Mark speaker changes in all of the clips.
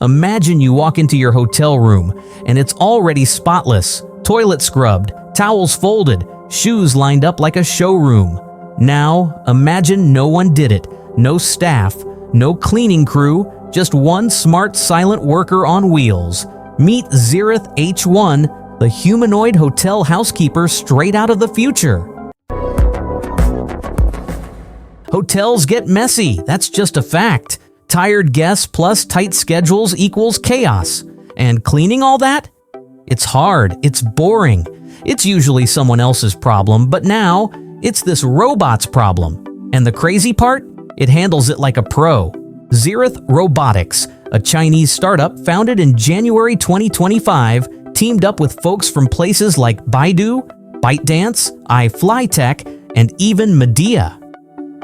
Speaker 1: Imagine you walk into your hotel room and it's already spotless, toilet scrubbed, towels folded, shoes lined up like a showroom. Now, imagine no one did it. No staff, no cleaning crew, just one smart, silent worker on wheels. Meet Zerith H1, the humanoid hotel housekeeper straight out of the future. Hotels get messy, that's just a fact. Tired guests plus tight schedules equals chaos. And cleaning all that? It's hard, it's boring. It's usually someone else's problem, but now it's this robot's problem. And the crazy part? It handles it like a pro. Zerith Robotics, a Chinese startup founded in January 2025, teamed up with folks from places like Baidu, ByteDance, iFLYTEK, and even Midea.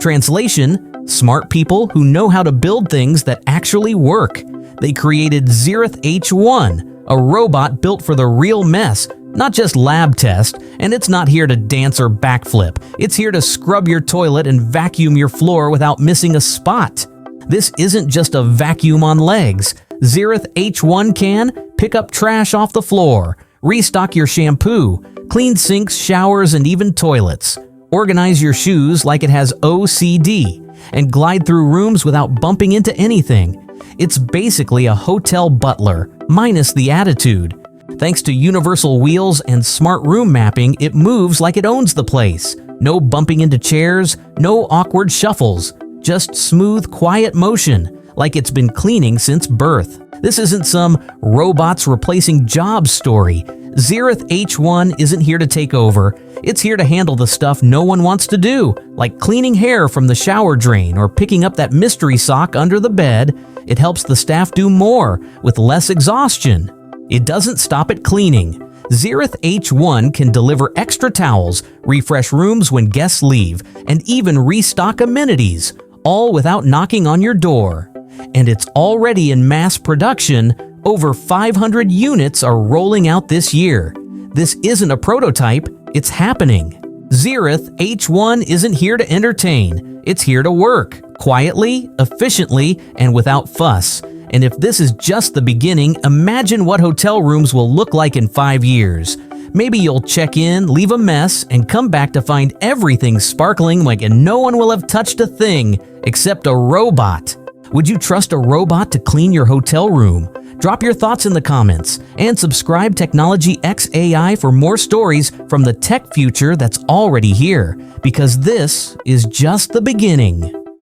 Speaker 1: Translation: smart people who know how to build things that actually work. They created Zerith H1, a robot built for the real mess, not just lab test, and it's not here to dance or backflip. It's here to scrub your toilet and vacuum your floor without missing a spot. This isn't just a vacuum on legs. Zerith H1 can pick up trash off the floor, restock your shampoo, clean sinks, showers, and even toilets. Organize your shoes like it has OCD, and glide through rooms without bumping into anything. It's basically a hotel butler, minus the attitude. Thanks to universal wheels and smart room mapping, it moves like it owns the place. No bumping into chairs, no awkward shuffles. Just smooth, quiet motion, like it's been cleaning since birth. This isn't some robots replacing jobs story. Zerith H1 isn't here to take over. It's here to handle the stuff no one wants to do, like cleaning hair from the shower drain or picking up that mystery sock under the bed. It helps the staff do more with less exhaustion. It doesn't stop at cleaning. Zerith H1 can deliver extra towels, refresh rooms when guests leave, and even restock amenities, all without knocking on your door. And it's already in mass production. Over 500 units are rolling out this year. This isn't a prototype, it's happening. Zerith H1 isn't here to entertain. It's here to work, quietly, efficiently, and without fuss. And if this is just the beginning, imagine what hotel rooms will look like in 5 years. Maybe you'll check in, leave a mess, and come back to find everything sparkling like no one will have touched a thing except a robot. Would you trust a robot to clean your hotel room? Drop your thoughts in the comments and subscribe Technology X AI for more stories from the tech future that's already here, because this is just the beginning.